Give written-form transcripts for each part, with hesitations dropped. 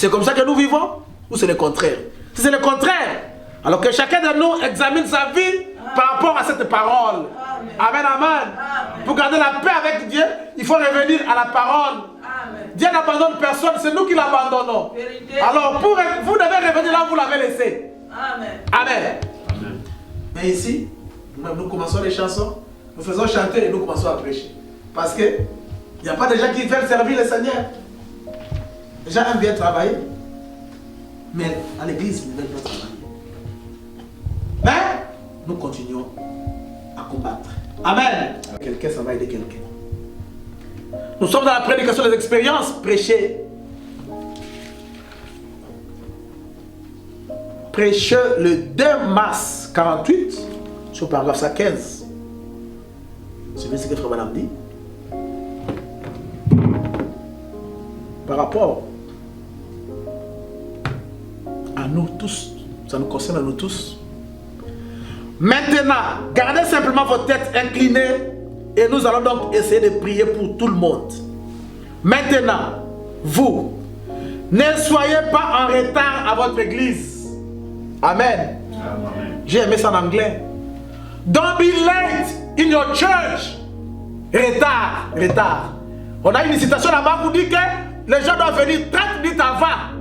c'est comme ça que nous vivons? Ou c'est le contraire? Si c'est le contraire, alors que chacun de nous examine sa vie par rapport à cette parole. Amen, amen. Pour garder la paix avec Dieu, il faut revenir à la parole. Dieu n'abandonne personne, c'est nous qui l'abandonnons. Alors, vous devez revenir là où vous l'avez laissé. Amen. Mais ici, nous commençons les chansons, nous faisons chanter et nous commençons à prêcher. Parce que il n'y a pas de gens qui veulent servir le Seigneur. Les gens aiment bien travailler. Mais à l'église, ils ne veulent pas travailler. Mais nous continuons à combattre. Amen. Quelqu'un, ça va aider quelqu'un. Nous sommes dans la prédication des expériences. Prêchez. Prêchez le 2 mars 48 sur le paragraphe 115. C'est ce que Frère Madame dit. Par rapport à nous tous, ça nous concerne à nous tous. Maintenant, gardez simplement votre tête inclinée et nous allons donc essayer de prier pour tout le monde. Maintenant, vous, ne soyez pas en retard à votre église. Amen. Amen. J'ai aimé ça en anglais. Don't be late in your church. Retard. On a une citation là-bas qui dit que les gens doivent venir 30 minutes avant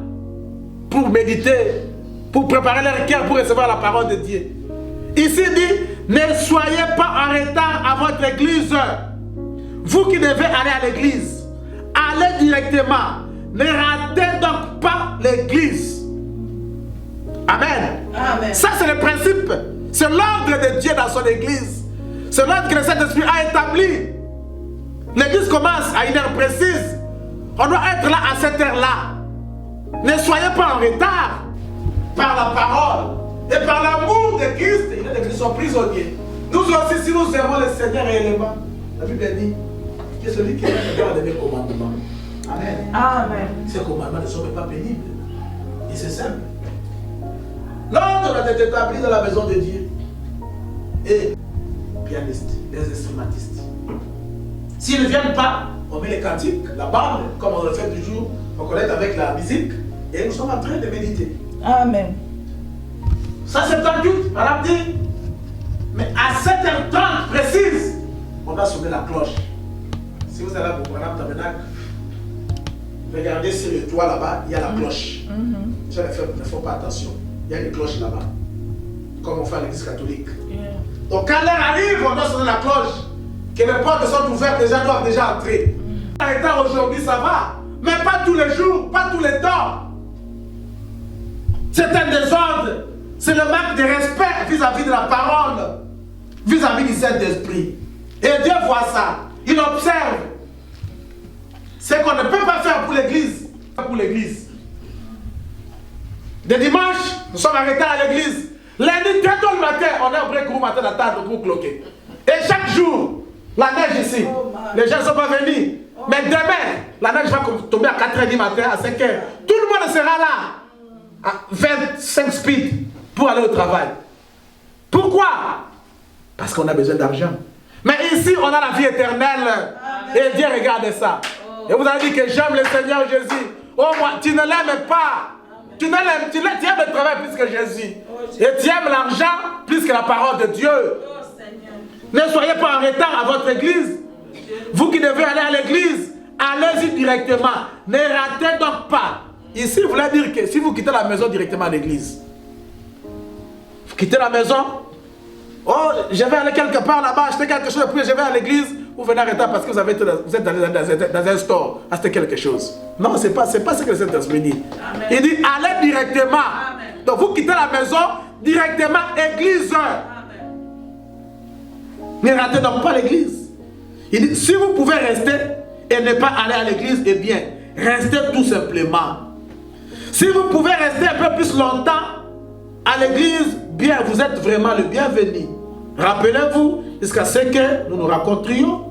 pour méditer, pour préparer leur cœur pour recevoir la parole de Dieu. Ici dit, ne soyez pas en retard à votre église. Vous qui devez aller à l'église, allez directement. Ne ratez donc pas l'église. Amen. Amen. Ça c'est le principe. C'est l'ordre de Dieu dans son église. C'est l'ordre que le Saint-Esprit a établi. L'église commence à une heure précise. On doit être là à cette heure-là. Ne soyez pas en retard. Par la parole et par l'amour de Christ, il y a des qui sont prisonniers. Nous aussi, si nous aimons le Seigneur réellement, la Bible dit que celui qui regarde les commandements. Amen. Amen. Ces commandements ne sont pas pénibles. Et c'est simple. L'ordre doit être établi dans la maison de Dieu. Et pianistes, les instrumentistes. S'ils ne viennent pas, on met les cantiques, la bande, comme on le fait toujours, on connecte avec la musique, et nous sommes en train de méditer. Amen. Ça c'est un doute, madame dit. Mais à 7h30 précise, on doit sonner la cloche. Si vous allez pour madame Tabernacle, regardez sur le toit là-bas, il y a la cloche. Les gens ne font pas attention. Il y a une cloche là-bas. Comme on fait à l'église catholique. Donc quand l'heure arrive, on doit sonner la cloche. Que les portes sont ouvertes, les gens doivent déjà entrer. Aujourd'hui ça va, mais pas tous les jours, pas tous les temps. C'est un désordre. C'est le manque de respect vis-à-vis de la parole, vis-à-vis du Saint-Esprit. Et Dieu voit ça. Il observe. C'est qu'on ne peut pas faire pour l'église. Pour l'église. De dimanche, nous sommes en retard à l'église. Lundi, très tôt le matin, on est au break room matin à la table pour cloquer. Et chaque jour, la neige ici. Les gens ne sont pas venus. Mais demain, la neige va tomber à 4h du matin, à 5h. Tout le monde sera là. À 25 speed pour aller au travail. Pourquoi? Parce qu'on a besoin d'argent. Mais ici, on a la vie éternelle. Et Dieu regarde ça. Et vous allez dire que j'aime le Seigneur Jésus. Oh, moi, tu ne l'aimes pas. Tu aimes le travail plus que Jésus. Et tu aimes l'argent plus que la parole de Dieu. Ne soyez pas en retard à votre église. Vous qui devez aller à l'église, allez-y directement. Ne ratez donc pas. Ici, vous voulez dire que si vous quittez la maison directement à l'église, vous quittez la maison, oh, je vais aller quelque part là-bas, acheter quelque chose, puis je vais à l'église, vous venez en retard parce que vous êtes dans un store, acheter quelque chose. Non, ce n'est pas ce que le Saint-Esprit dit. Amen. Il dit, allez directement. Amen. Donc vous quittez la maison, directement, église. Amen. Ne ratez donc pas l'église. Il dit, si vous pouvez rester et ne pas aller à l'église, eh bien, restez tout simplement. Si vous pouvez rester un peu plus longtemps à l'église, bien, vous êtes vraiment le bienvenu. Rappelez-vous, jusqu'à ce que nous nous rencontrions,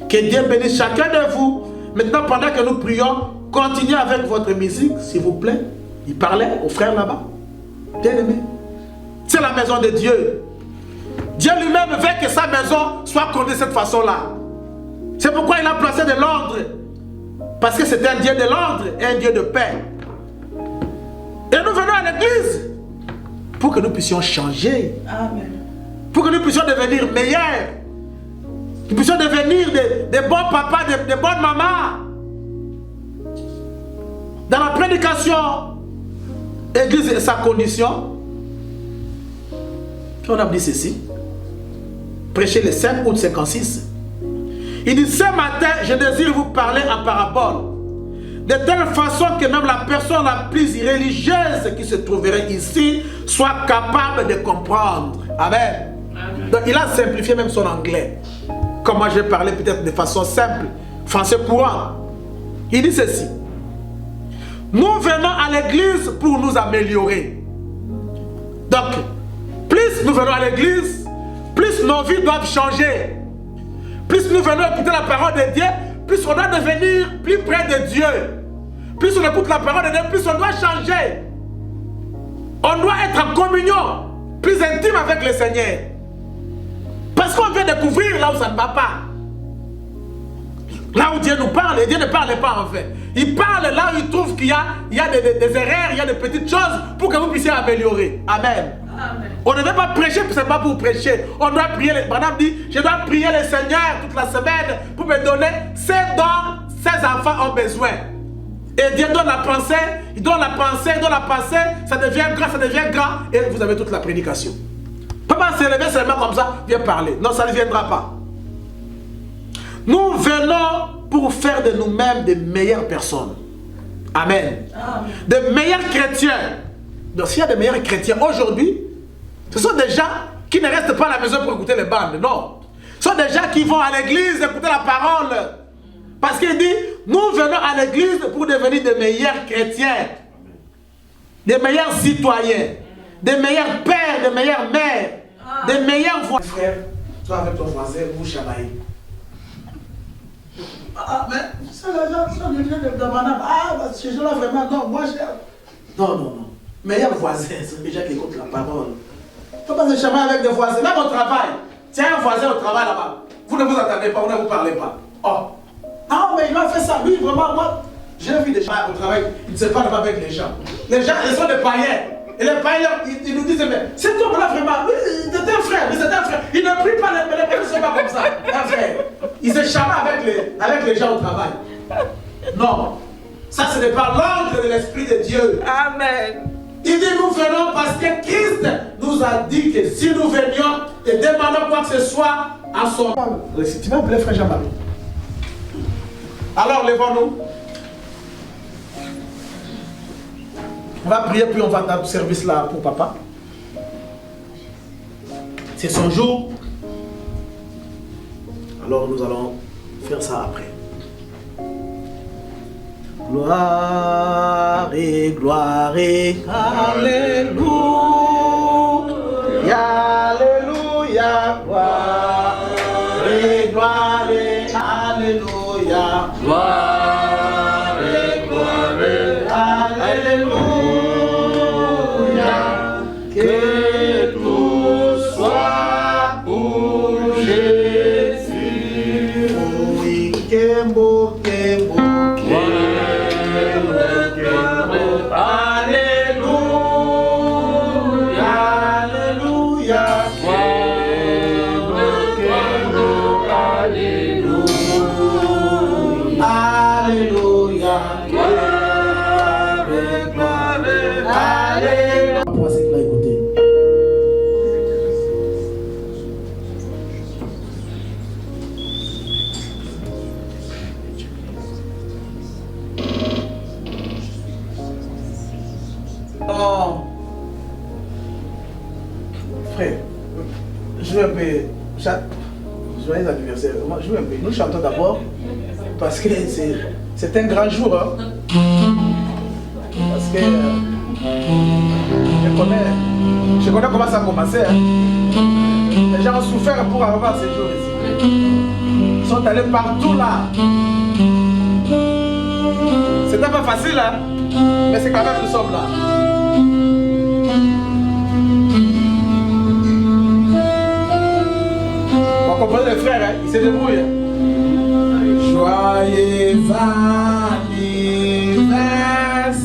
que Dieu bénisse chacun de vous. Maintenant, pendant que nous prions, continuez avec votre musique, s'il vous plaît. Il parlait aux frères là-bas. Bien aimé. C'est la maison de Dieu. Dieu lui-même veut que sa maison soit conduite de cette façon-là. C'est pourquoi il a placé de l'ordre. Parce que c'est un Dieu de l'ordre et un Dieu de paix. Et nous venons à l'église pour que nous puissions changer. Amen. Pour que nous puissions devenir meilleurs. Nous puissions devenir des bons papas, des bonnes mamans. Dans la prédication, l'église et sa condition, on a dit ceci. Prêcher le 5 août 56. Il dit, ce matin, je désire vous parler en parabole. De telle façon que même la personne la plus religieuse qui se trouverait ici soit capable de comprendre. Amen. Amen. Donc il a simplifié même son anglais. Comme moi je vais parler peut-être de façon simple, français courant. Il dit ceci. Nous venons à l'église pour nous améliorer. Donc, plus nous venons à l'église, plus nos vies doivent changer. Plus nous venons écouter la parole de Dieu, plus on doit devenir plus près de Dieu. Plus on écoute la parole de Dieu, plus on doit changer. On doit être en communion, plus intime avec le Seigneur. Parce qu'on vient découvrir là où ça ne va pas. Là où Dieu nous parle, et Dieu ne parle pas en fait. Il parle là où il trouve qu'il y a des erreurs, il y a des petites choses pour que vous puissiez améliorer. Amen. Amen. On ne veut pas prêcher, c'est pas pour prêcher. On doit prier. Madame dit, je dois prier le Seigneur toute la semaine pour me donner ce dont ses enfants ont besoin. Et Dieu donne la pensée, il donne la pensée, ça devient grand, et vous avez toute la prédication. Pas se lever seulement comme ça, viens parler. Non, ça ne viendra pas. Nous venons pour faire de nous-mêmes de meilleures personnes. Amen. Amen. De meilleurs chrétiens. Donc s'il y a de meilleurs chrétiens aujourd'hui, ce sont des gens qui ne restent pas à la maison pour écouter les bandes. Non. Ce sont des gens qui vont à l'église écouter la parole. Parce qu'il dit, nous venons à l'église pour devenir de meilleurs chrétiens. Des meilleurs citoyens. Des meilleurs pères, des meilleures mères. Des meilleurs voisins. Frère, toi avec ton voisin, vous chamaillez. Ah, mais c'est les gens qui sont venus de demander. Ah, ces gens-là vraiment, non, moi j'ai. Non. Meilleurs voisins, c'est les gens qui écoutent la parole. Il ne faut pas se chamailler avec des voisins, même au travail. Tiens, un voisin au travail là-bas. Vous ne vous attendez pas, vous ne vous parlez pas. Oh. Ah, mais il m'a fait ça. Lui, vraiment, moi, j'ai vu des gens au travail, ils ne se parlent pas avec les gens. Les gens, ils sont des païens. Et les païens, ils nous disent, mais cet homme-là, vraiment, c'est un frère, mais c'est un frère. Il ne prie pas, les païens ne sont pas comme ça. Un frère. Il se chamaille avec les gens au travail. Non. Ça, ce n'est pas l'ordre de l'Esprit de Dieu. Amen. Il dit, nous venons parce que Christ nous a dit que si nous venions et demandons quoi que ce soit à son... Tu vas appeler frère Jean-Marie. Alors, levons-nous. On va prier, puis on va dans le service là pour papa. C'est son jour. Alors, nous allons faire ça après. Gloire et gloire et alléluia, alléluia, gloire et gloire et alléluia, gloire et gloire et alléluia, que tout soit pour Jésus. Oui, Kembo, Kembo. Frère, joue un peu. Joyeux anniversaire. Joue un peu. Nous chantons d'abord parce que c'est un grand jour. Hein? Parce que je connais comment ça a commencé. Hein? Les gens ont souffert pour avoir ces jours ici. Ils sont allés partout là. C'était pas facile, hein? Mais c'est quand même nous sommes là. Vous comprenez les frères, hein? Ils se débrouillent. Hein? Joyeux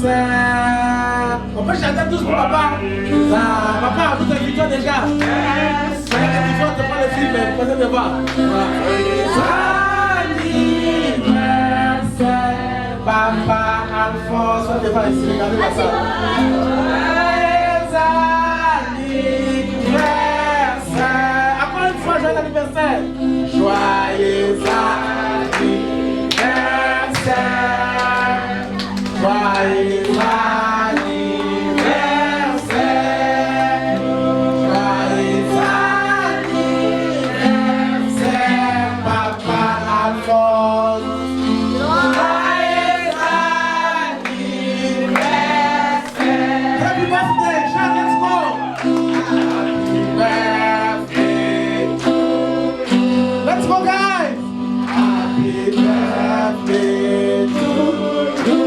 anniversaire. On peut chanter. chantez tous pour papa. Papa, vous êtes déjà. C'est différent de pas le film, vous pouvez le voir. Anniversaire, papa Alphonse. On va ici, regardez la salle. Anniversaire. Encore une fois, joyeux anniversaire. Joyeux anniversaire. Joyeux anniversaire. Joyeux anniversaire, papa Alphonse. Joyeux anniversaire. Happy birthday, Jean, let's go. Happy birthday. Let's go, guys. Happy birthday to you.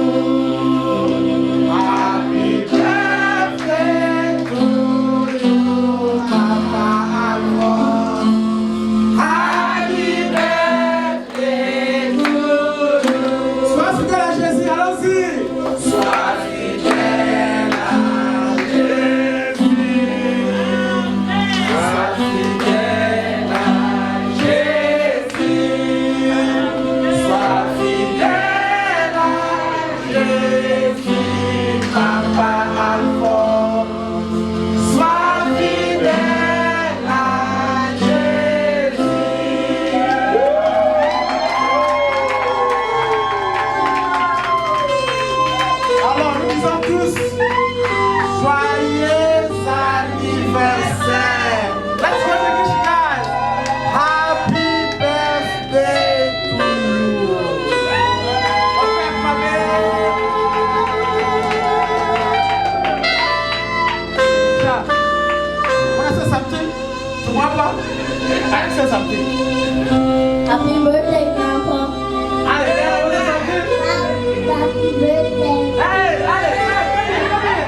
Happy birthday to you, Papa Alphonse. Happy birthday to you. Sois fidèle à Jésus, allons-y. Sois fidèle à Jésus. Sois fidèle à Jésus. Sois fidèle à Jésus, Papa Alphonse. Sois fidèle à Jésus. Alors nous disons tous joyeux anniversaire. Let's go English guys. Happy birthday to you. Okay, ma mère. Yeah. Wanna say something? To Papa? I say something. Happy birthday, Grandpa. Allez, wanna say something? Happy birthday. Hey, allez,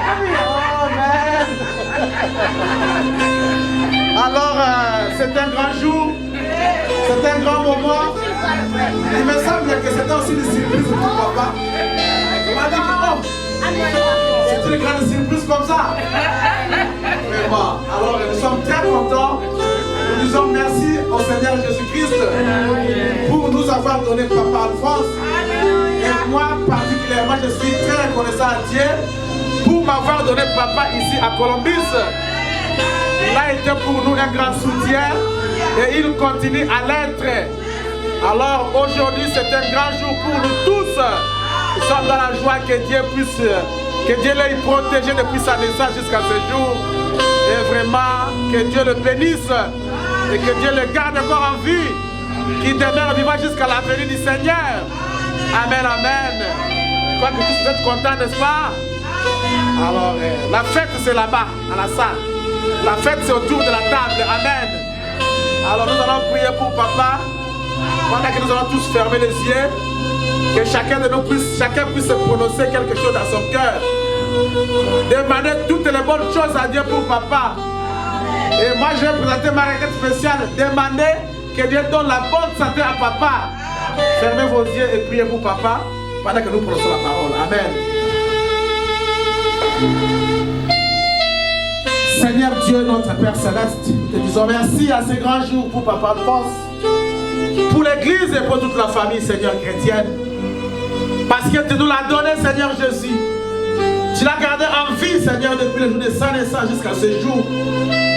come here. Oh man. Alors, c'est un grand jour, c'est un grand moment. Il me semble que c'était aussi une surprise pour papa. Il m'a dit que oh, c'est une grande surprise comme ça. Mais bon, alors nous sommes très contents. Nous disons merci au Seigneur Jésus-Christ pour nous avoir donné Papa Alphonse. Et moi, particulièrement, je suis très reconnaissant à Dieu pour m'avoir donné papa ici à Columbus. Il a été pour nous un grand soutien et il continue à l'être. Alors aujourd'hui, c'est un grand jour pour nous tous. Nous sommes dans la joie que Dieu l'ait protégé depuis sa naissance jusqu'à ce jour. Et vraiment, que Dieu le bénisse et que Dieu le garde encore en vie, qu'il demeure vivant jusqu'à la venue du Seigneur. Amen, amen. Je crois que tous vous êtes contents, n'est-ce pas? Alors, la fête c'est là-bas, à la salle. La fête c'est autour de la table. Amen. Alors nous allons prier pour papa. Pendant que nous allons tous fermer les yeux. Que chacun de nous puisse prononcer quelque chose dans son cœur. Demander toutes les bonnes choses à Dieu pour papa. Et moi je vais présenter ma requête spéciale. Demander que Dieu donne la bonne santé à papa. Fermez vos yeux et priez pour papa pendant que nous prononçons la parole. Amen. Seigneur Dieu, notre Père Céleste, nous te disons merci à ces grands jours pour Papa Alphonse, pour l'Église et pour toute la famille, Seigneur, chrétienne. Parce que tu nous l'as donné, Seigneur Jésus. Tu l'as gardé en vie, Seigneur, depuis le jour de sa naissance jusqu'à ce jour.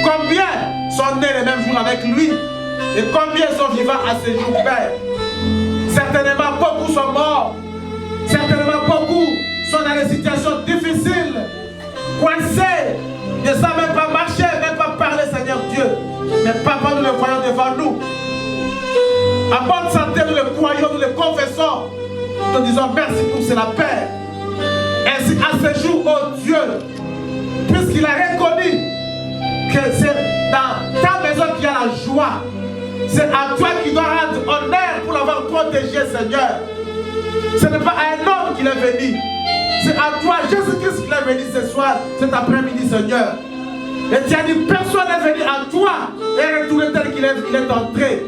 Combien sont nés le même jour avec lui et combien sont vivants à ce jour, Père? Certainement, beaucoup sont morts. Certainement, beaucoup sont dans des situations difficiles, coincés, ne savent même pas marcher, même pas parler, Seigneur Dieu. Mais papa, nous le voyons devant nous. En bonne santé, nous le croyons, nous le confessons. Nous te disons merci pour cela, Père. Ainsi, à ce jour, oh Dieu, puisqu'il a reconnu que c'est dans ta maison qu'il y a la joie, c'est à toi qui dois rendre honneur pour l'avoir protégé, Seigneur. Ce n'est pas à un homme qu'il est venu. C'est à toi, Jésus-Christ, qu'il est venu ce soir, cet après-midi, Seigneur. Et tu as dit, personne n'est venu à toi et retourné tel qu'il est entré.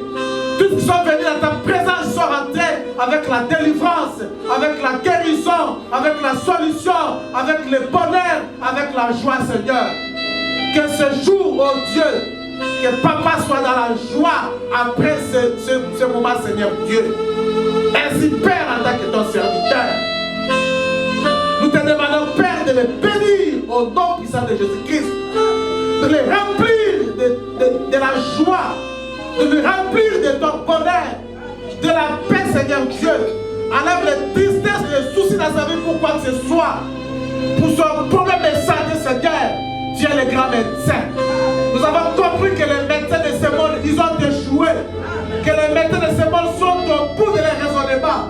Tous qui sont venus dans ta présence sont matin avec la délivrance, avec la guérison, avec la solution, avec le bonheur, avec la joie, Seigneur. Que ce jour, oh Dieu, que papa soit dans la joie après ce moment, Seigneur Dieu. Ainsi, Père, en tant que ton serviteur, nous te demandons, Père, de les bénir au nom puissant de Jésus-Christ, de les remplir de la joie, de les remplir de ton bonheur, de la paix, Seigneur Dieu. Enlève les tristesses et les soucis dans sa vie pour quoi que ce soit. Pour son problème de santé, Seigneur, tu es le grand médecin. Nous avons compris que les médecins de ce monde, ils ont échoué. Que les médecins de ce monde sont au bout de leur raisonnement.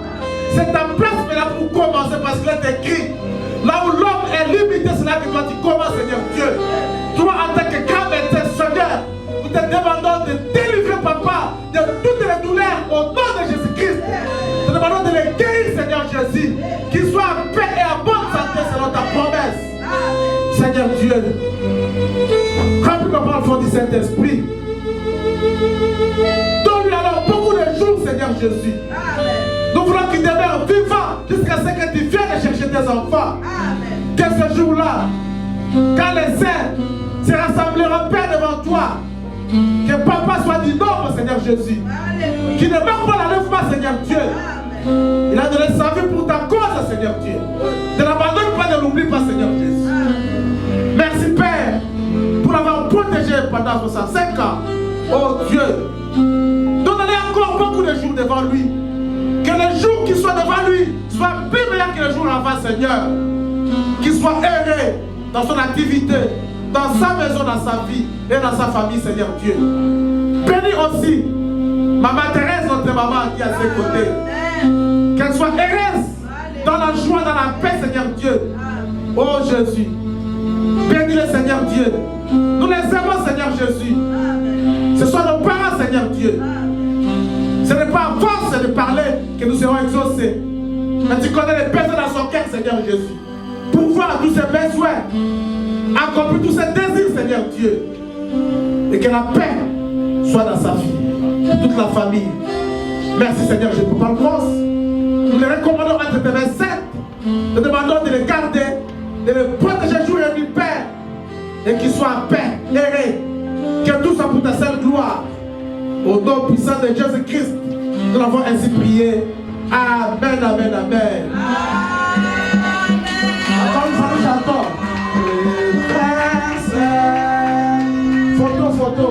C'est ta place maintenant pour commencer parce qu'il est écrit. Là où l'homme est limité, c'est là que toi tu commences, Seigneur Dieu. Toi, en tant que grand médecin, Seigneur, nous te demandons de délivrer papa de toutes les douleurs au nom de Jésus-Christ. Nous te demandons de les guérir, Seigneur Jésus. Qu'ils soient en paix et en bonne santé selon ta promesse. Seigneur Dieu, remplis papa au fond du Saint-Esprit. Donne-lui alors beaucoup de jours, Seigneur Jésus. Nous voulons qu'il demeure vivant jusqu'à ce que tu viennes chercher tes enfants. Que ce jour-là, quand les saints se rassembleront, Père, devant toi, que papa soit du nombre, Seigneur Jésus. Qu'il ne meure pas l'enlèvement, Seigneur Dieu. Il a donné sa vie pour ta cause, Seigneur Dieu. Ne l'abandonne pas, ne l'oublie pas, Seigneur Jésus. Merci, Père, pour l'avoir protégé pendant 65 ans. Oh Dieu, donne-lui encore beaucoup de jours devant lui. Que les jours qui soient devant lui soient plus meilleurs que les jours avant, Seigneur. Qu'il soit heureux dans son activité, dans sa maison, dans sa vie et dans sa famille, Seigneur Dieu. Bénis aussi Maman Thérèse, notre maman qui est à ses côtés. Qu'elle soit heureuse dans la joie, dans la paix, Seigneur Dieu. Oh Jésus, bénis le Seigneur Dieu. Nous les aimons, Seigneur Jésus. Ce sont nos parents, Seigneur Dieu. Ce n'est pas à force de parler que nous serons exaucés. Mais tu connais les besoins dans son cœur, Seigneur Jésus. Pourvoir tous ses besoins. Accomplir tous ses désirs, Seigneur Dieu. Et que la paix soit dans sa vie. Toute la famille. Merci, Seigneur Jésus. Pour France, nous les recommandons entre tes mains saintes. Nous demandons de les garder, de les protéger jour et nuit, Père. Et qu'ils soient en paix, heureux. Que tout soit pour ta seule gloire. Au nom puissant de Jésus-Christ, nous l'avons ainsi prié. Amen, amen, amen. Encore une fois, nous chantons. Photo, photo.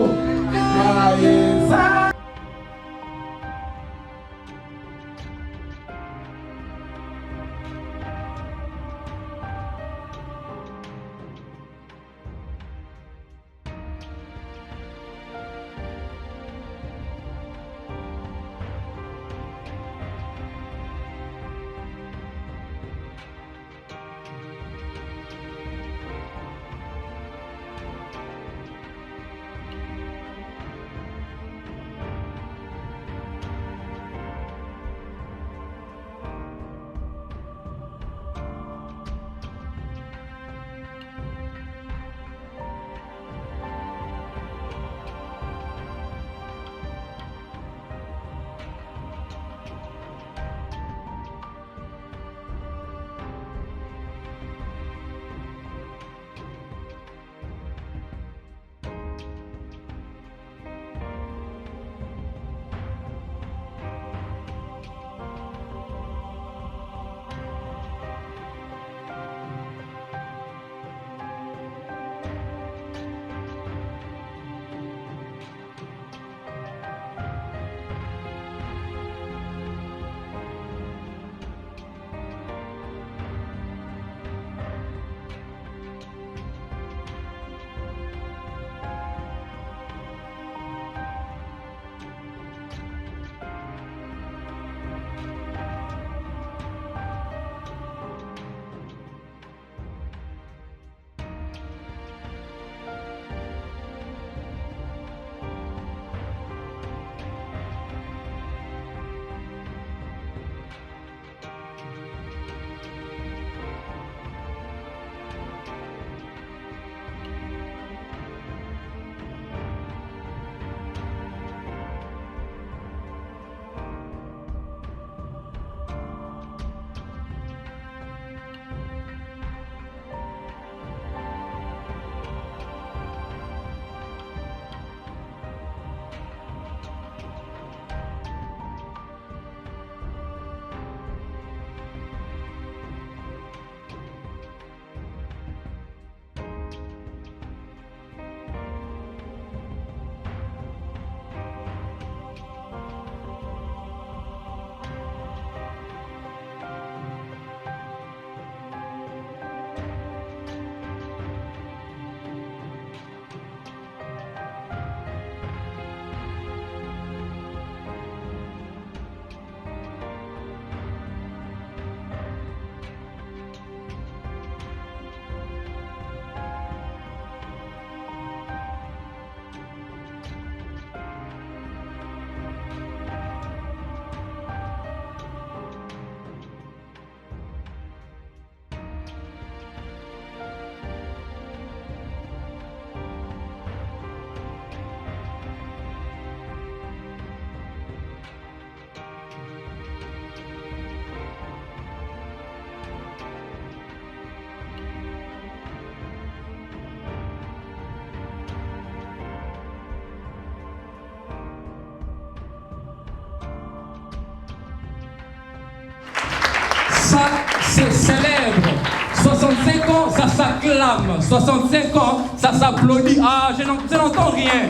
Ça, c'est célèbre. 65 ans, ça s'acclame. 65 ans, ça s'applaudit. Ah, je n'entends rien.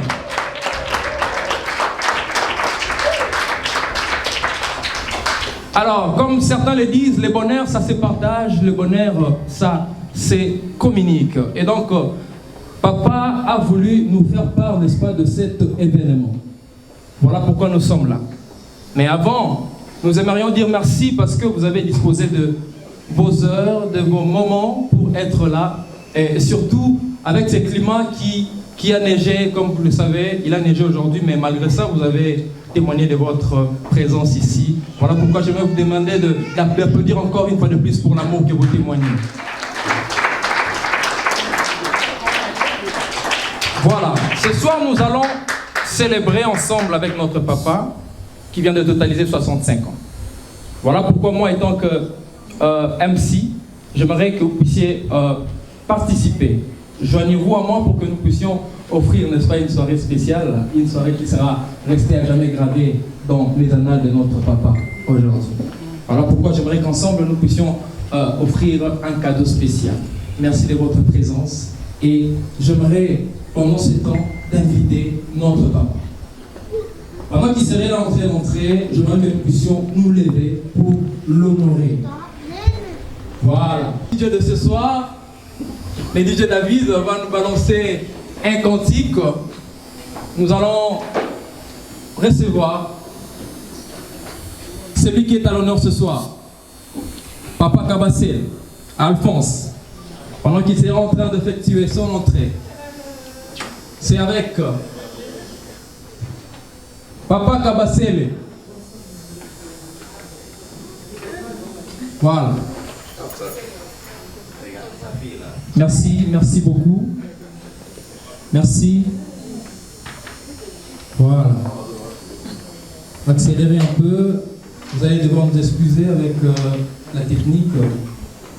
Alors, comme certains le disent, le bonheur, ça se partage. Le bonheur, ça se communique. Et donc, papa a voulu nous faire part, n'est-ce pas, de cet événement. Voilà pourquoi nous sommes là. Mais avant, nous aimerions dire merci parce que vous avez disposé de vos heures, de vos moments pour être là. Et surtout, avec ce climat qui a neigé, comme vous le savez, il a neigé aujourd'hui, mais malgré ça, vous avez témoigné de votre présence ici. Voilà pourquoi j'aimerais vous demander d'applaudir encore une fois de plus pour l'amour que vous témoignez. Voilà, ce soir nous allons célébrer ensemble avec notre papa qui vient de totaliser 65 ans. Voilà pourquoi moi, étant que MC, j'aimerais que vous puissiez participer. Joignez-vous à moi pour que nous puissions offrir, n'est-ce pas, une soirée spéciale, une soirée qui sera restée à jamais gravée dans les annales de notre papa aujourd'hui. Voilà pourquoi j'aimerais qu'ensemble nous puissions offrir un cadeau spécial. Merci de votre présence et j'aimerais pendant ce temps d'inviter notre papa. Pendant qu'il serait là en train d'entrer, j'aimerais que nous puissions nous lever pour l'honorer. Voilà. Le DJ de ce soir, le DJ David va nous balancer un cantique. Nous allons recevoir celui qui est à l'honneur ce soir, Papa Kabassel, Alphonse, pendant qu'il sera en train d'effectuer son entrée. C'est avec Papa Kabassel. Voilà. Merci beaucoup. Merci. Voilà. Accélérer un peu. Vous allez devoir nous excuser avec la technique.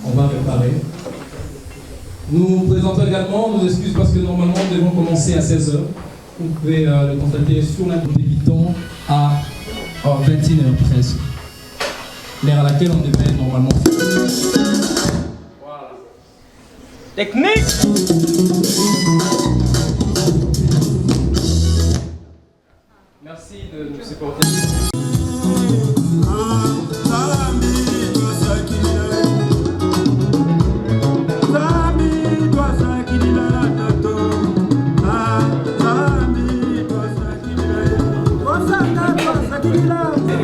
On va réparer. Nous présentons également nos excuses parce que normalement nous devons commencer à 16h. Vous pouvez le constater sur la débutons à 21h presque. L'heure à laquelle on devait normalement faire. Voilà. Technique. Merci de nous supporter.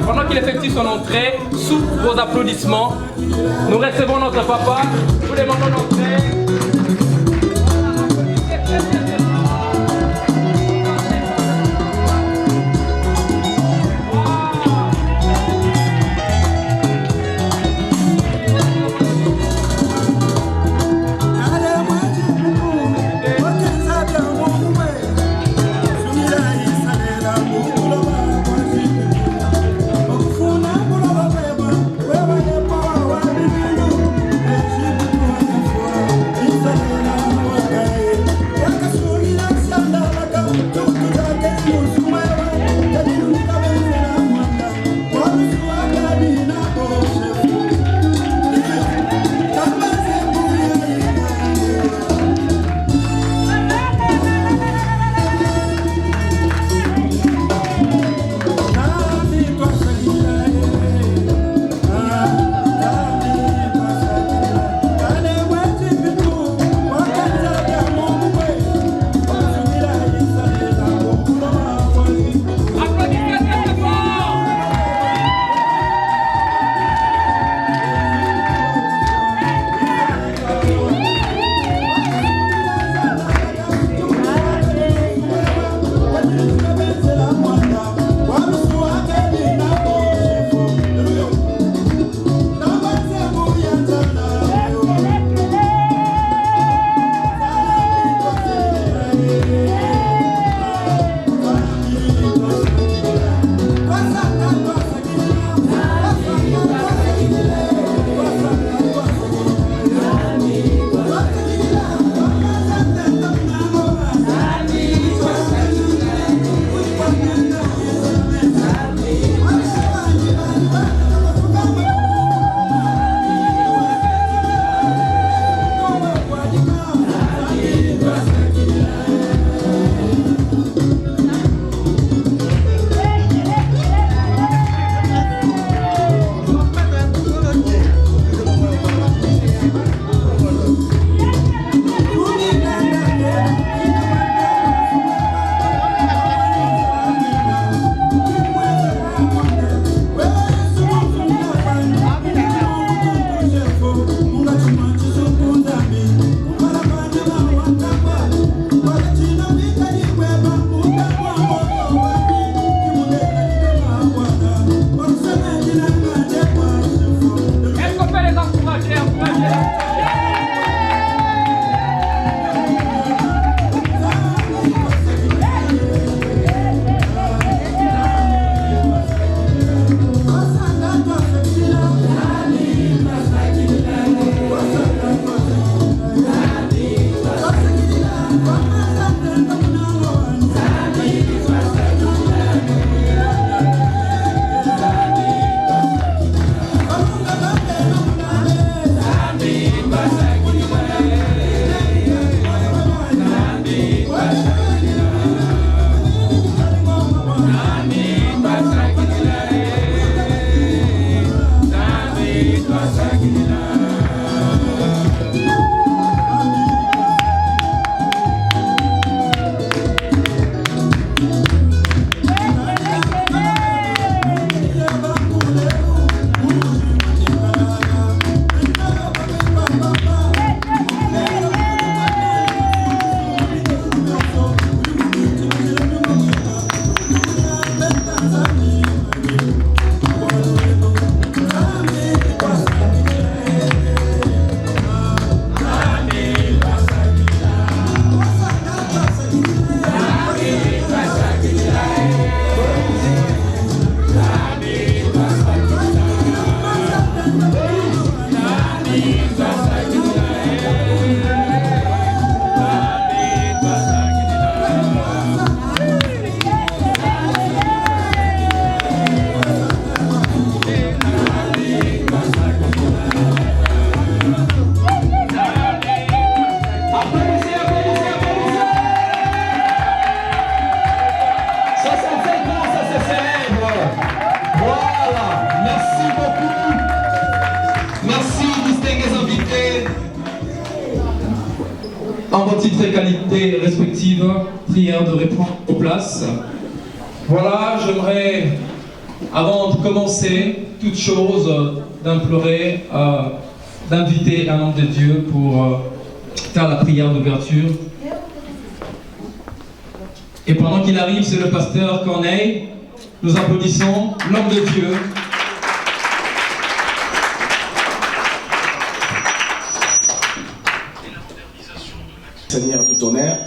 Pendant qu'il effectue son entrée, sous vos applaudissements, nous recevons notre papa. Nous demandons d'entrer. titres et qualités respectives, prière de répondre aux places. Voilà, j'aimerais, avant de commencer, toute chose, d'implorer, d'inviter un homme de Dieu pour faire la prière d'ouverture. Et pendant qu'il arrive, c'est le pasteur Corneille. Nous applaudissons l'homme de Dieu. Seigneur, tout honneur.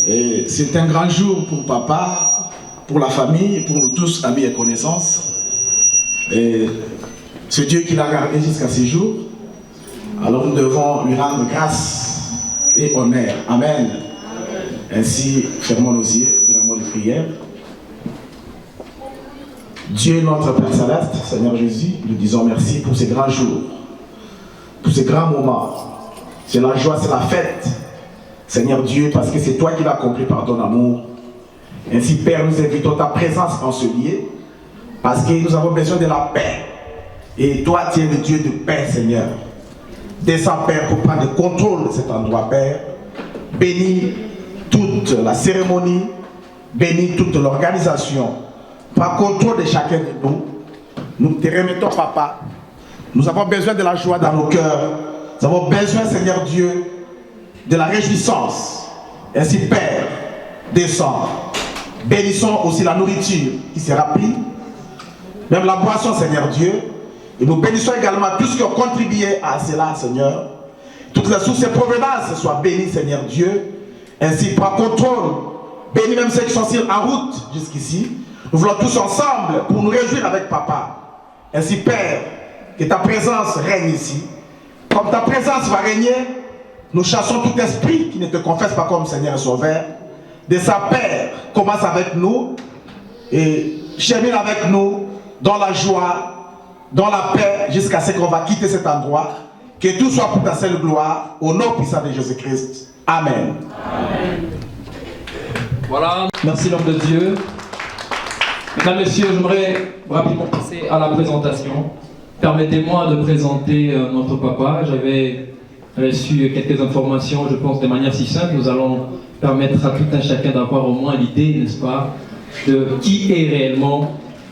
Et c'est un grand jour pour papa, pour la famille, et pour nous tous, amis et connaissances. Et c'est Dieu qui l'a gardé jusqu'à ce jour. Alors nous devons lui rendre grâce et honneur. Amen. Ainsi, fermons nos yeux pour un mot de prière. Dieu, notre Père Céleste, Seigneur Jésus, nous disons merci pour ces grands jours, pour ces grands moments. C'est la joie, c'est la fête. Seigneur Dieu, parce que c'est toi qui l'as accompli par ton amour. Ainsi, Père, nous invitons ta présence en ce lieu, parce que nous avons besoin de la paix. Et toi, tu es le Dieu de paix, Seigneur. Descends, Père, pour prendre le contrôle de cet endroit, Père. Bénis toute la cérémonie, bénis toute l'organisation. Prends contrôle de chacun de nous. Nous te remettons, Papa. Nous avons besoin de la joie dans nos cœurs. Nous avons besoin, Seigneur Dieu, de la réjouissance. Ainsi, Père, descends. Bénissons aussi la nourriture qui sera prise, même la boisson, Seigneur Dieu. Et nous bénissons également tout ce qui a contribué à cela, Seigneur. Toutes les sources et provenances soient bénies, Seigneur Dieu. Ainsi, prends contrôle. Bénis même ceux qui sont en route jusqu'ici. Nous voulons tous ensemble pour nous réjouir avec Papa. Ainsi, Père, que ta présence règne ici. Comme ta présence va régner, nous chassons tout esprit qui ne te confesse pas comme Seigneur et Sauveur. De sa Père, commence avec nous et chemine avec nous dans la joie, dans la paix, jusqu'à ce qu'on va quitter cet endroit. Que tout soit pour ta seule gloire, au nom puissant de Jésus-Christ. Amen. Amen. Voilà, merci l'homme de Dieu. Mesdames, Messieurs, j'aimerais rapidement passer à la présentation. Permettez-moi de présenter notre papa. J'avais reçu quelques informations, je pense de manière si simple. Nous allons permettre à tout un chacun d'avoir au moins l'idée, n'est-ce pas, de qui est réellement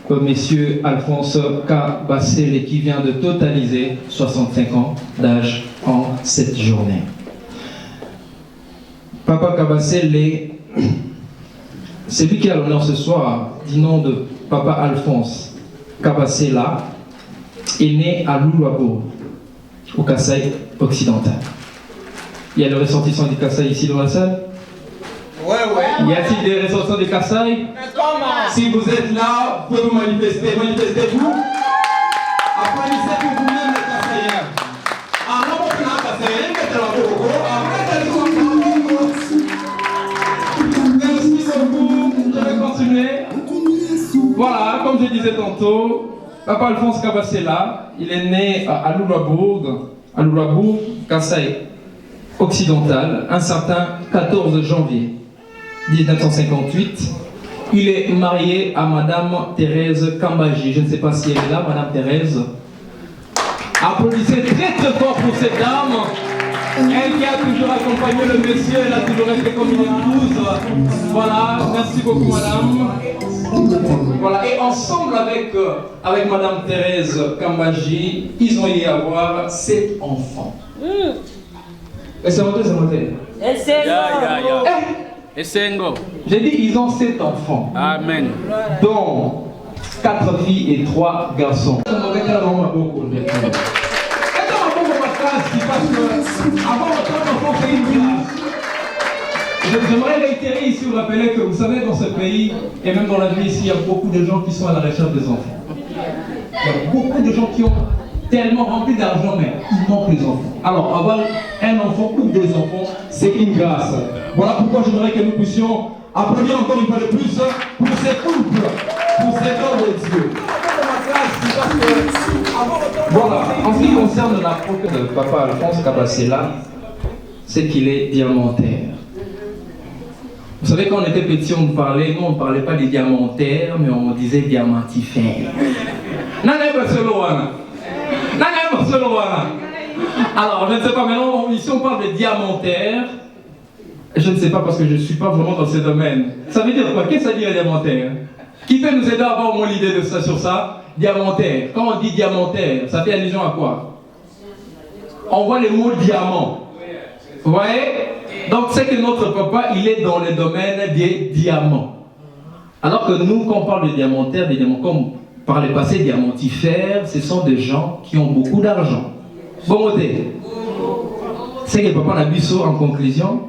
Monsieur Alphonse Kabasele, qui vient de totaliser 65 ans d'âge en cette journée. Papa Kabasele, c'est lui qui a l'honneur ce soir, du nom de Papa Alphonse Kabasela, est né à Luluabo, au Kasaï occidental. Il y a le ressortissant du Kasaï ici dans la salle? Ouais. Y a-t-il des ressortissants du Kasaï? Si vous êtes là, vous pouvez vous manifester. Manifestez-vous. Applaudissez pour vous-même les Kasaïens. Merci beaucoup. Je vais continuer. Voilà, comme je disais tantôt, Papa Alphonse Kabasela, il est né à Luluabo, Kasaï occidental, un certain 14 janvier 1958. Il est marié à Madame Thérèse Kambaji. Je ne sais pas si elle est là, Madame Thérèse. Applaudissez très très fort pour cette dame. Elle qui a toujours accompagné le monsieur, elle a toujours été comme une épouse. Voilà, merci beaucoup Madame. Voilà, et ensemble avec Madame Thérèse Kambaji, ils ont eu à avoir 7 enfants. Et c'est monté. J'ai dit ils ont 7 enfants. Amen. Dont 4 filles et 3 garçons. J'aimerais réitérer ici, vous rappeler que vous savez, dans ce pays, et même dans la vie ici, il y a beaucoup de gens qui sont à la recherche des enfants. Il y a beaucoup de gens qui ont tellement rempli d'argent, mais il manque les enfants. Alors, avoir un enfant ou 2 enfants, c'est une grâce. Voilà pourquoi j'aimerais que nous puissions applaudir encore une fois de plus pour ces couples, pour cet homme de Dieu. Voilà, en ce qui concerne la propre de Papa Alphonse Kabasela, c'est qu'il est diamantaire. Vous savez, quand on était petit, on parlait, nous on ne parlait pas des diamantaires, mais on disait diamantifères. Alors, je ne sais pas, maintenant, ici on parle de diamantaire, Je ne sais pas parce que je ne suis pas vraiment dans ce domaine. Ça veut dire quoi? Qu'est-ce que ça dit un diamantaire? Qui peut nous aider à avoir au moins l'idée de ça sur ça? Diamantaire. Quand on dit diamantaire, ça fait allusion à quoi? On voit le mot diamant. Vous voyez? Donc c'est que notre papa, il est dans le domaine des diamants. Alors que nous, quand on parle de diamantaire, des diamants comme par le passé diamantifères, ce sont des gens qui ont beaucoup d'argent. Bon côté. C'est que papa Nabiso, en conclusion,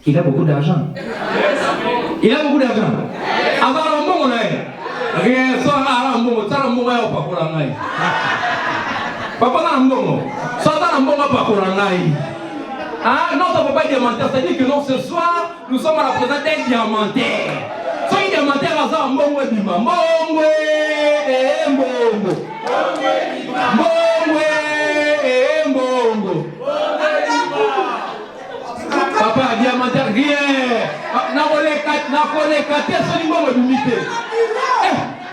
il a beaucoup d'argent. Il a beaucoup d'argent. Rien, ça a un bon, ça a un bon, pas pour la naï. Papa n'a un bon, ça a un bon, pas pour la naï. Ah, non, ça ne peut pas être diamantaire, c'est-à-dire que non, ce soir, nous sommes à la présence d'un diamantaire. Soit un diamantaire, ça a un bon, bima. Bon, papa, diamantaire, rien.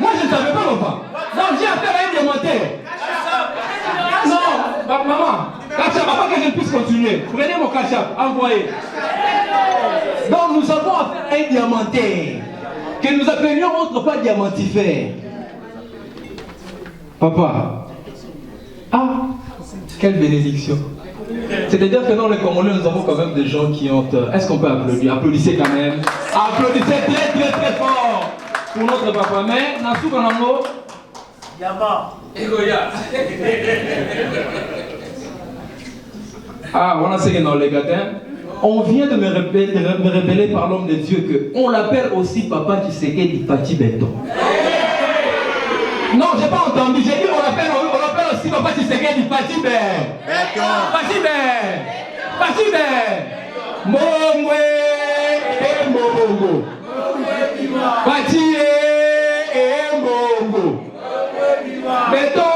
Moi je ne savais pas, papa. Donc j'ai affaire à un diamantaire. Non, maman, Kachap, avant que je puisse continuer, prenez mon Kachap, envoyez. Donc nous avons affaire à un diamantaire, que nous appelions autrefois diamantifère. Papa, ah, quelle bénédiction. C'est-à-dire que dans les Congolais, nous avons quand même des gens qui ont... Est-ce qu'on peut applaudir? Applaudissez quand même. Applaudissez très très très fort pour notre papa. Mais, Nassou Kanango, Yama. Ah, voilà ce que dans les gâtins. On vient de me révéler par l'homme de Dieu qu'on l'appelle aussi Papa Tshisekedi Pati Beton. Non, j'ai pas entendu. J'ai dit on l'appelle aussi Papa Tshisekedi Pati Beton. Pati Beton. Pati Beton. Mongwe et Mongo. Pati et Mongo. Beton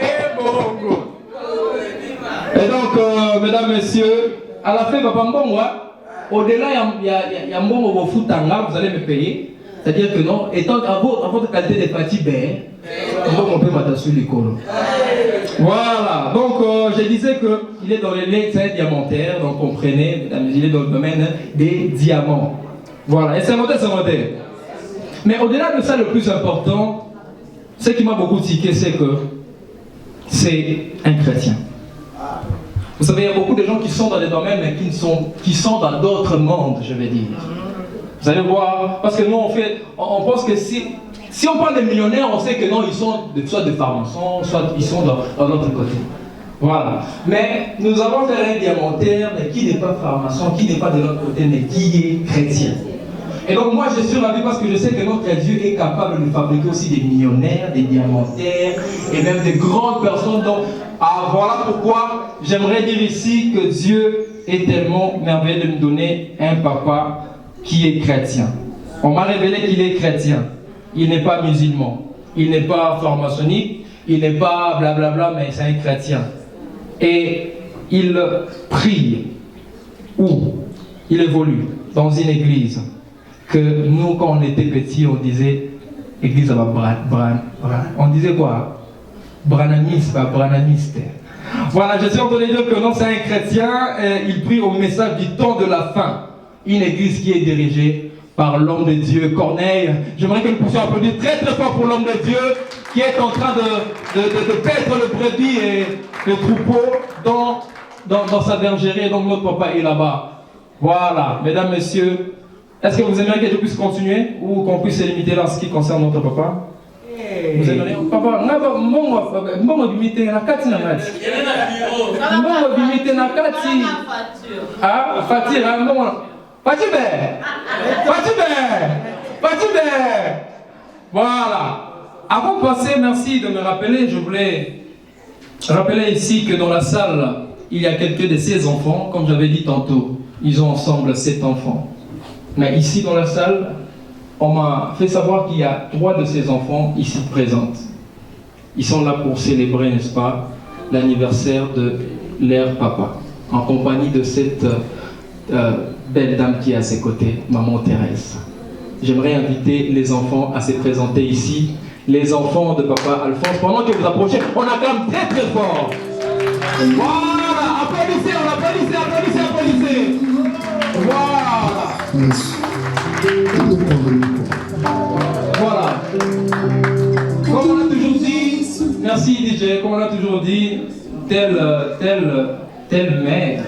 et Mongo. Et donc, mesdames, messieurs, à la fin, Papa Mbongo, au-delà, il y a Mbongo Futanga, vous allez me payer. C'est-à-dire que non, étant à votre qualité de Pati Beton, on peut m'attacher sur l'école. Voilà, donc je disais qu'il est dans les lettres diamantaires, donc comprenez, il est dans le domaine des diamants. Voilà, et c'est monté. Mais au-delà de ça, le plus important, ce qui m'a beaucoup tiqué, c'est que c'est un chrétien. Vous savez, il y a beaucoup de gens qui sont dans des domaines, mais qui sont dans d'autres mondes, je vais dire. Vous allez voir, parce que nous, on pense que si on parle des millionnaires, on sait que non, ils sont soit des pharmaciens, soit ils sont dans l'autre côté. Voilà. Mais nous avons fait un diamantaire, mais qui n'est pas pharmacien, qui n'est pas de l'autre côté, mais qui est chrétien. Et donc moi, je suis ravi parce que je sais que notre Dieu est capable de fabriquer aussi des millionnaires, des diamantaires, et même des grandes personnes. Donc, voilà pourquoi j'aimerais dire ici que Dieu est tellement merveilleux de nous donner un papa qui est chrétien. On m'a révélé qu'il est chrétien. Il n'est pas musulman. Il n'est pas franc-maçonnique. Il n'est pas blablabla, mais c'est un chrétien. Et il prie ou il évolue dans une église que nous, quand on était petits, on disait église à on disait quoi? Branamiste, pas branamiste. Voilà, je suis en train de dire que non, c'est un chrétien. Il prie au message du temps de la fin. Une église qui est dirigée par l'homme de Dieu, Corneille. J'aimerais que nous puissions applaudir très très fort pour l'homme de Dieu qui est en train de paître le brebis et le troupeau dans sa bergerie. Et donc notre papa est là-bas. Voilà, mesdames, messieurs, est-ce que vous aimeriez que je puisse continuer ou qu'on puisse se limiter là en ce qui concerne notre papa? Vous aimeriez? Papa, mbongo bimite na kati na kati. Mbongo bimite na kati. Ah, fatira mbongo. Fatibé. Voilà. Avant de passer, merci de me rappeler. Je voulais rappeler ici que dans la salle, il y a quelques de ces enfants. Comme j'avais dit tantôt, ils ont ensemble 7 enfants. Mais ici dans la salle, on m'a fait savoir qu'il y a 3 de ces enfants ici présents. Ils sont là pour célébrer, n'est-ce pas, l'anniversaire de leur papa, en compagnie de cette belle dame qui est à ses côtés, maman Thérèse. J'aimerais inviter les enfants à se présenter ici, les enfants de papa Alphonse. Pendant que vous approchez, on acclame très très fort. Voilà, applaudissez, applaudissez. Voilà. Yes. Voilà. Comme on a toujours dit, merci DJ, comme on a toujours dit, telle mère,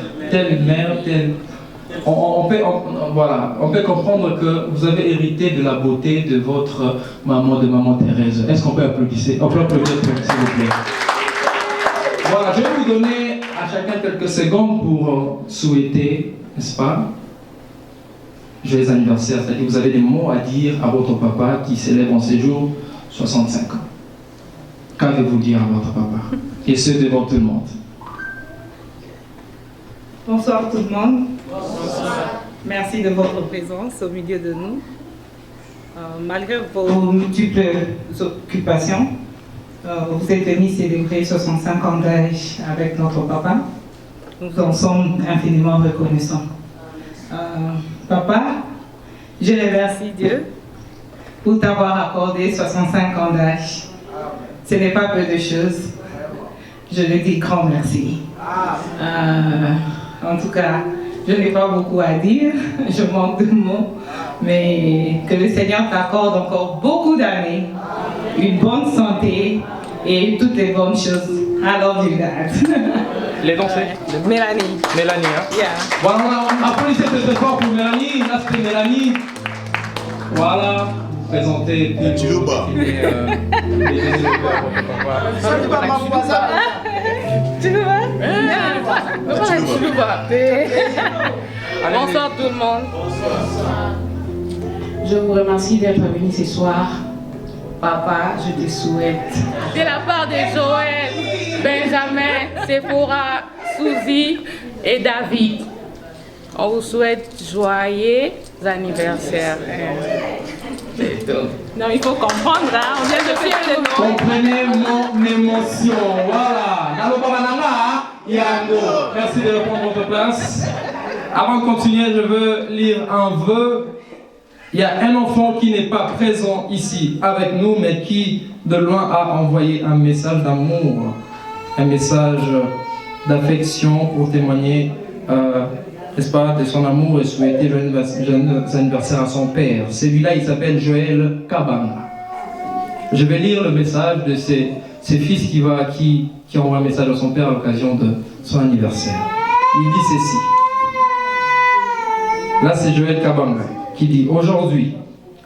on peut comprendre que vous avez hérité de la beauté de votre maman, de maman Thérèse. Est-ce qu'on peut applaudir? On peut applaudir, s'il vous plaît. Voilà, je vais vous donner à chacun quelques secondes pour souhaiter, n'est-ce pas, joyeux anniversaire. C'est-à-dire que vous avez des mots à dire à votre papa qui célèbre en ces jours 65 ans. Qu'avez-vous dire à votre papa? Et ce devant tout le monde. Bonsoir tout le monde. Bonsoir. Merci de votre présence au milieu de nous. Malgré vos multiples occupations, vous êtes venus célébrer 65 ans d'âge avec notre papa. Nous en sommes infiniment reconnaissants. Papa, je remercie Dieu pour t'avoir accordé 65 ans d'âge. Ce n'est pas peu de choses. Je le dis grand merci. En tout cas, je n'ai pas beaucoup à dire, je manque de mots, mais que le Seigneur t'accorde encore beaucoup d'années, une bonne santé et toutes les bonnes choses. I love you, Dad. Les noms c'est Mélanie. Mélanie, hein? Yeah. Voilà, on applaudit très fort pour Mélanie. Là, c'était Mélanie. Voilà, présentez. Chiluba. Salut, maman, voisin. Tu vois? Bonsoir tout le monde. Je vous remercie d'être venu ce soir. Papa, je te souhaite. De la part de Joël, Benjamin, Sephora, Suzy et David. On vous souhaite joyeux anniversaire. Non, il faut comprendre, hein? On vient de faire le nom. Comprenez mon émotion. Voilà. Merci de reprendre votre place. Avant de continuer, je veux lire un vœu. Il y a un enfant qui n'est pas présent ici avec nous, mais qui de loin a envoyé un message d'amour, un message d'affection pour témoigner, n'est-ce pas, de son amour et souhaiter joyeux anniversaire à son père. Celui-là, il s'appelle Joël Kabanga. Je vais lire le message de ses fils qui envoie un message à son père à l'occasion de son anniversaire. Il dit ceci. Là, c'est Joël Kabanga qui dit: aujourd'hui,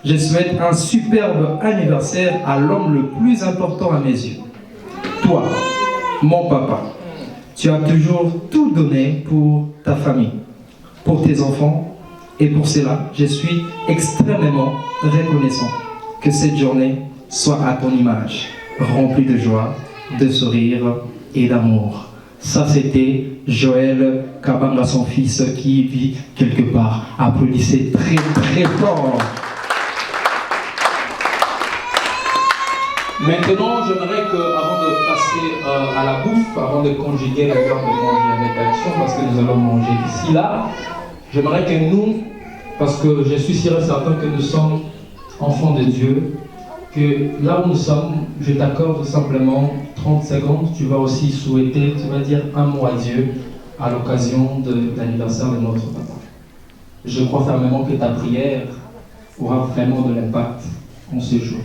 je souhaite un superbe anniversaire à l'homme le plus important à mes yeux. Toi, mon papa, tu as toujours tout donné pour ta famille, pour tes enfants, et pour cela, je suis extrêmement reconnaissant que cette journée soit à ton image, remplie de joie, de sourire et d'amour. Ça, c'était Joël Kabanga, son fils, qui vit quelque part. Applaudissez très très fort. Maintenant, j'aimerais que, avant de passer à la bouffe, avant de conjuguer le verbe de manger avec action, parce que nous allons manger ici, là, j'aimerais que nous, parce que je suis sûr et certain que nous sommes enfants de Dieu, que là où nous sommes, je t'accorde simplement 30 secondes, tu vas aussi souhaiter, tu vas dire un mot à Dieu à l'occasion de l'anniversaire de notre papa. Je crois fermement que ta prière aura vraiment de l'impact en ce jour.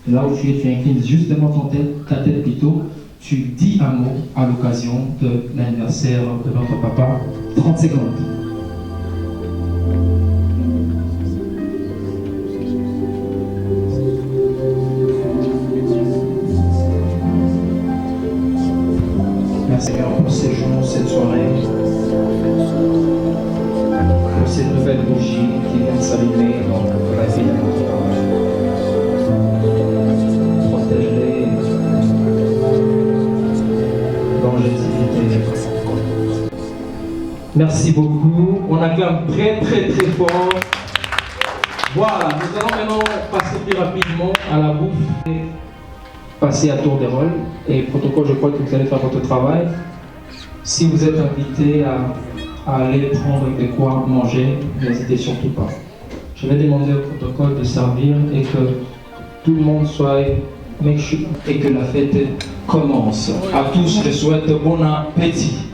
Et là où tu es, tu inclines juste devant ta tête plutôt, tu dis un mot à l'occasion de l'anniversaire de notre papa. 30 secondes. Merci Seigneur pour ces jours, cette soirée, pour cette nouvelle bougie qui vient de s'allumer dans la vie de notre papa. Protège-les dans longévité. Merci beaucoup. On acclame très très très fort. Voilà, nous allons maintenant passer plus rapidement à la bouffe. Passer à tour de rôle. Et protocole, je crois que vous allez faire votre travail. Si vous êtes invité à aller prendre de quoi manger, n'hésitez surtout pas. Je vais demander au protocole de servir et que tout le monde soit make sure et que la fête commence. À tous, je souhaite bon appétit.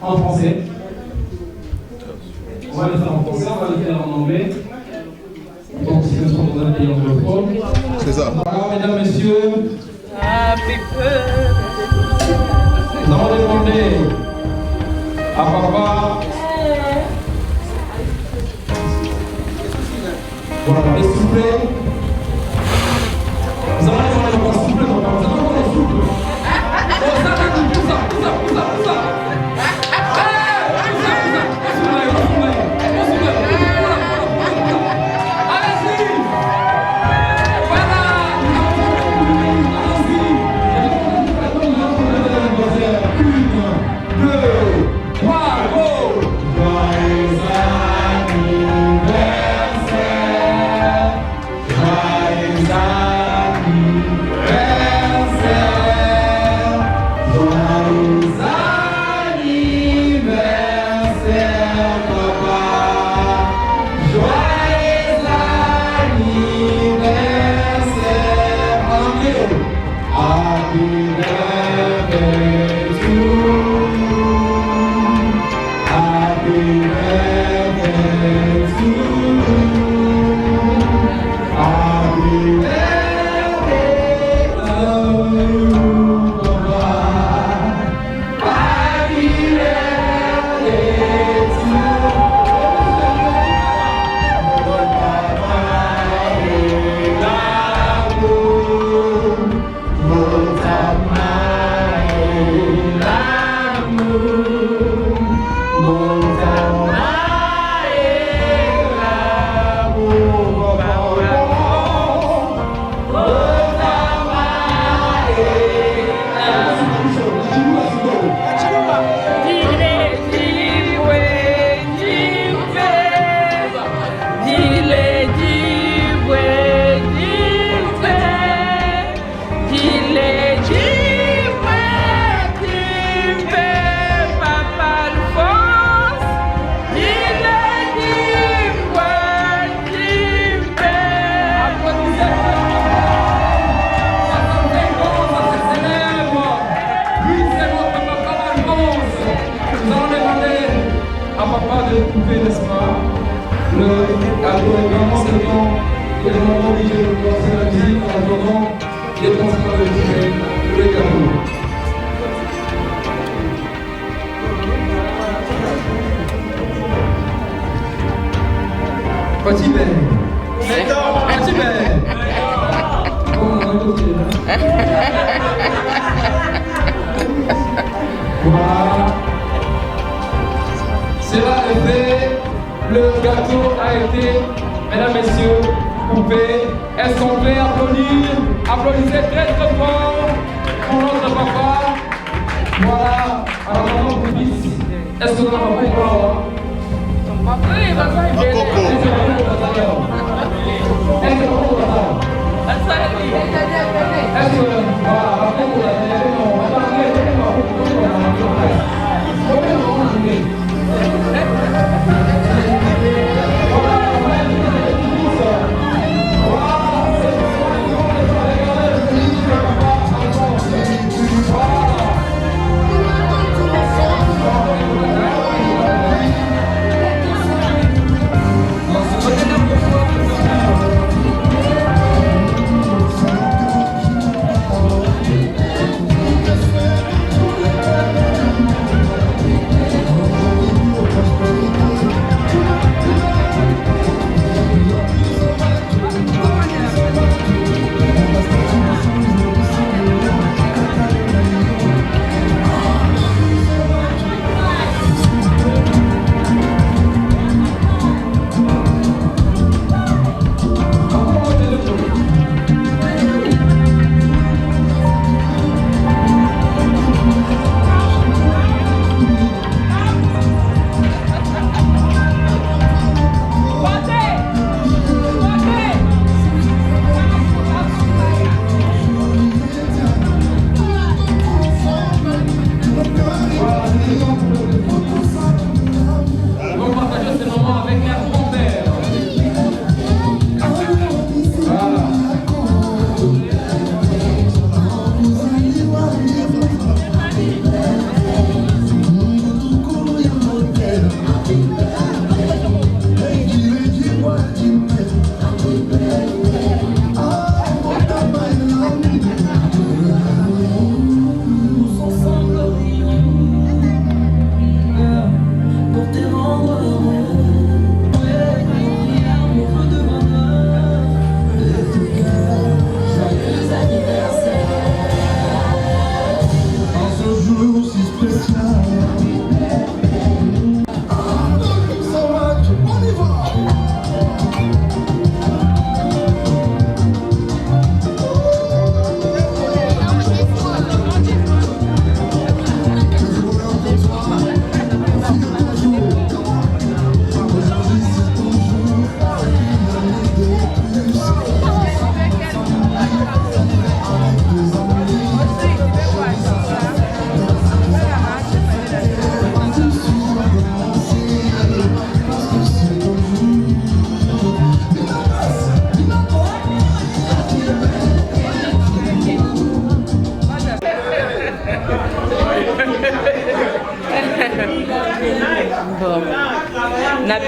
En français. On va le faire en français, on va le faire en anglais. Donc, si nous sommes dans un pays anglophone. C'est ça. Voilà, mesdames, messieurs. Happy birthday. Nous allons demander à papa. Voilà, s'il vous plaît. Nous allons demander à papa, s'il vous plaît, papa. Nous allons demander, s'il vous plaît. Oh, ça, tout ça. Petit Ben. Petit Ben. Voilà. Cela est fait. Le gâteau a été, mesdames, messieurs, coupé. Est-ce qu'on peut applaudir? Applaudissez très très fort pour notre papa. Voilà. Alors maintenant, vous dites, est-ce que notre papa est là? Oui, papa est bien.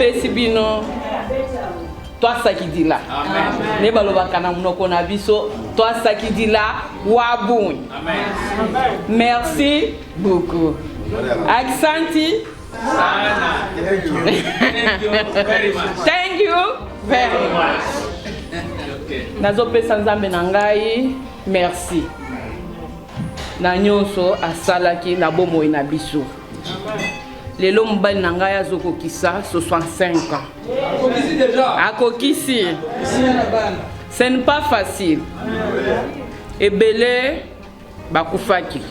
pesi bino toi sakidila ne baloba kana munoko na biso toi sakidila wabun. Merci beaucoup. Aksanti. Thank you very much. Nazopesa nzambe na ngai merci na nyonso asalaki na bomoi na biso. Lelo mobali na ngai azokokisa 65 ans. Akokisi. Ce n'est pas facile. Ebele bakufaki.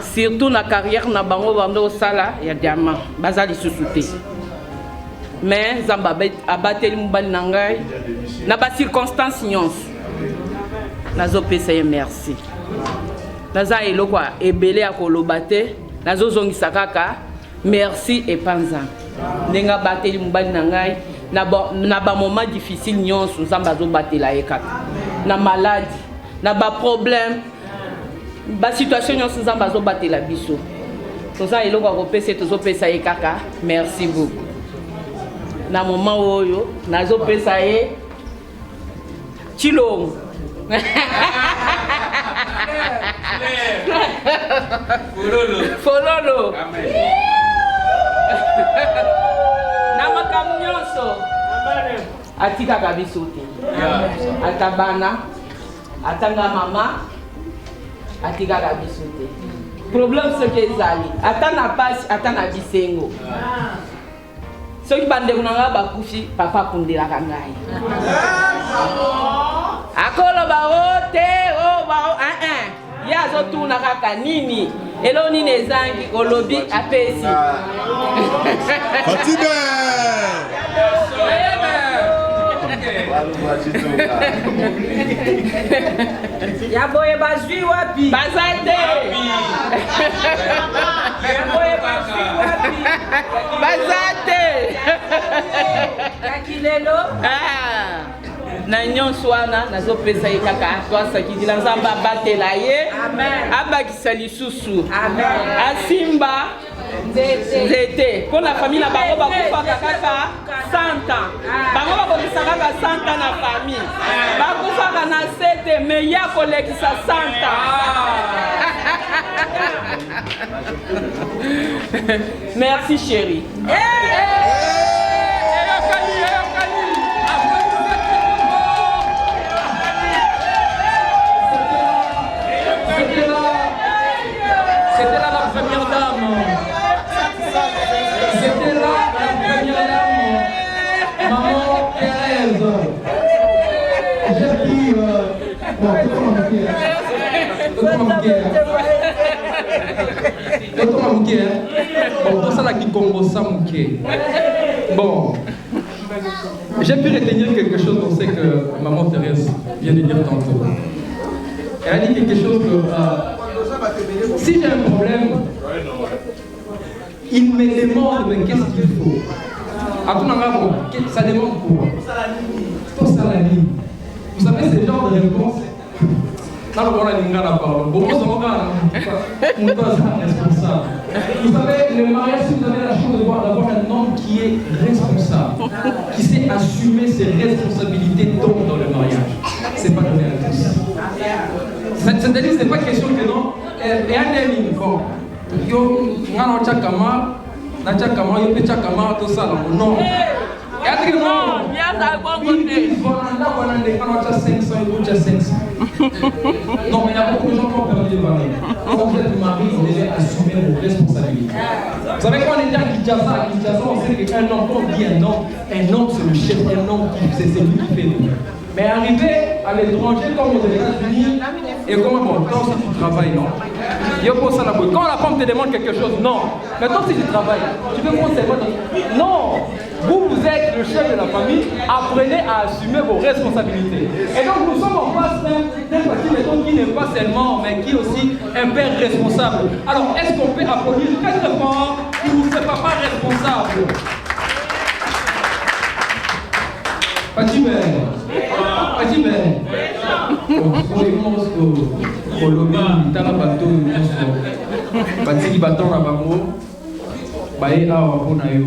Surtout na carrière na bango bando sala ya diamant bazali susute. Mais zamba abateli mobali na ngai na ba circonstances nyonso. Nazopesa ye merci. Naza eloko ebele akoloba te nazozongisa kaka merci et panza. Nenga bateli mobali na ngai na ba moment difficile nyonso nzamba azobatela ye kaka. Na maladie, na ba problème, ba situation nyonso nzamba azobatela biso. Toza eloko akopesa tozopesa ye kaka merci beaucoup. Na moment oyo nazopesa ye Chilongo. Fololo. Na makambo nyonso atika kabiso te. Atabana atanga mama atika kabiso te. Problème ce que ezali atana passe atana bisengo. Soki bandeko na nga bakufi papa kundelaka ngai. Akoloba ote o ba ya azotuna kaka nini elo nini ezangi olobi apesi. Fatime. Ya boye bazwi wapi? Bazate. Ya boye bazwi wapi? Bazate. Kakilelo. Na nyonso wana nazopesa ye kaka twasakidila nzambe abatela ye abakisa lisusu asimba nzete mpo na famille na bango bakufaka kaka 100 ans bango bakokisa kaka 100 ans na famille bakufaka na sete me ye akolekisa 100 ans. Merci chérie. C'était là la première dame. C'était là la première dame. Maman Thérèse. J'ai dit, bon, tout ça là qui combo ça bon, j'ai pu retenir quelque chose qu'on sait que maman Thérèse vient de dire tantôt. Elle a dit quelque chose que si j'ai un problème, il me demande mais qu'est-ce qu'il faut. À tout moment, ça demande quoi? Tout ça la ligne. Vous savez ce genre de réponse. Dans le monde, il y a la parole. Bon, on s'en va. On doit être responsable. Vous savez, le mariage, si vous avez la chance d'avoir un homme qui est responsable, qui sait assumer ses responsabilités dans le mariage, c'est pas donné à tous. C'est-à-dire, c'est pas question que non. Et un ami, bon, yo, on a chakama, yo pe chakama, tout ça, non. Et après, non, non, mais il y a beaucoup de gens qui ont perdu de parler. Quand vous êtes marié, vous devez assumer vos responsabilités. Vous savez, quand on est à Kinshasa, on sait qu'un homme, quand on dit un homme, c'est le chef, un homme, c'est lui qui fait tout. Mais arriver à l'étranger, comme aux États-Unis, et comment bon, toi aussi tu travailles, non? Quand la femme te demande quelque chose, non. Mais toi aussi tu travailles, tu peux prendre ses mots. Non! Vous êtes le chef de la famille, apprenez à assumer vos responsabilités. Et donc nous sommes en face d'un parti qui n'est pas seulement, mais qui est aussi un père responsable. Alors est-ce qu'on peut applaudir très fort pour ce papa responsable? Fatime. Olobi tala bato nyonso batiki baton na bango baye awa mpona yo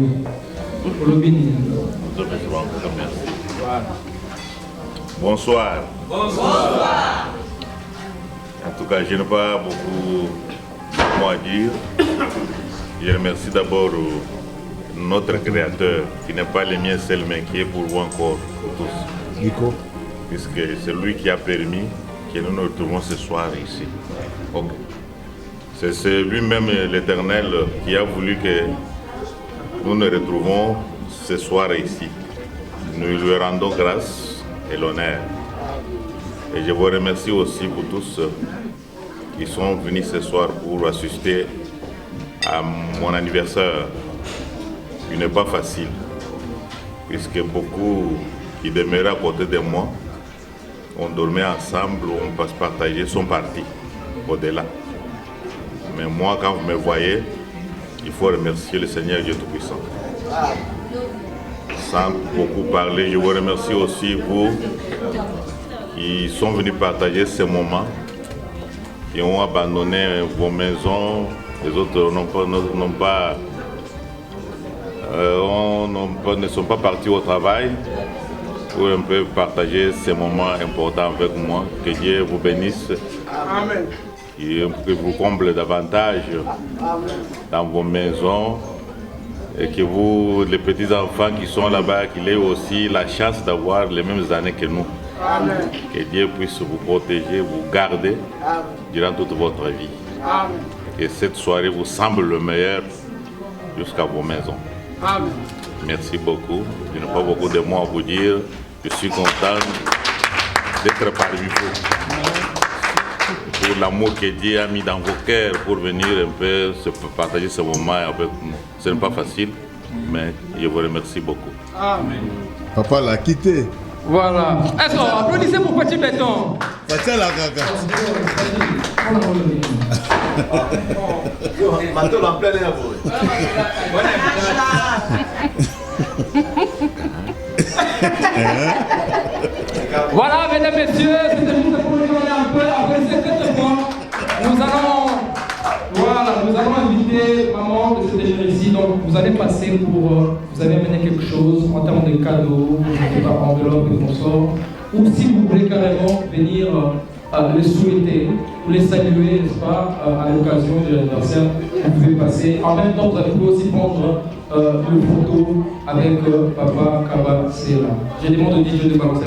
Bonsoir. Bonsoir. En tout cas, je n'ai pas beaucoup de mots à dire. Je remercie d'abord notre créateur, qui n'est pas le mien seul, mais qui est pour vous encore, pour tous. Nico. Puisque c'est lui qui a permis que nous nous retrouvons ce soir ici. Okay. C'est lui-même, l'Éternel, qui a voulu que nous nous retrouvons ce soir ici. Nous lui rendons grâce et l'honneur. Et je vous remercie aussi pour tous qui sont venus ce soir pour assister à mon anniversaire, qui n'est pas facile, puisque beaucoup qui demeuraient à côté de moi, on dormait ensemble, on se partageait, sont partis au-delà. Mais moi, quand vous me voyez, il faut remercier le Seigneur Dieu Tout-Puissant. Sans beaucoup parler, je vous remercie aussi, vous, qui sont venus partager ces moments, qui ont abandonné vos maisons, les autres ne sont pas partis au travail pour un peu partager ces moments importants avec moi. Que Dieu vous bénisse. Amen. Que vous comble davantage dans vos maisons et que vous, les petits-enfants qui sont là-bas, qu'ils aient aussi la chance d'avoir les mêmes années que nous. Amen. Que Dieu puisse vous protéger, vous garder durant toute votre vie. Amen. Que cette soirée vous semble le meilleur jusqu'à vos maisons. Amen. Merci beaucoup. Je n'ai pas beaucoup de mots à vous dire. Je suis content d'être parmi vous. Pour l'amour que Dieu a mis dans vos cœurs pour venir un peu partager ce moment avec nous. Ce n'est pas facile, mais je vous remercie beaucoup. Amen. Papa l'a quitté. Voilà. Est-ce qu'on applaudissez pour Petit Béton? Patia la gaga. Mato en plein air. Voilà, mesdames, messieurs, c'était juste pour nous donner un peu. Après cette fois, nous allons inviter maman de cette église ici. Donc, vous allez passer pour. Vous allez amener quelque chose en termes de cadeaux, par enveloppe et consort. Ou si vous voulez carrément venir les souhaiter ou les saluer, n'est-ce pas, à l'occasion de l'anniversaire, vous pouvez passer. En même temps, vous allez aussi prendre une photo avec Papa Kaba Sela. Je demande au DJ de balancer.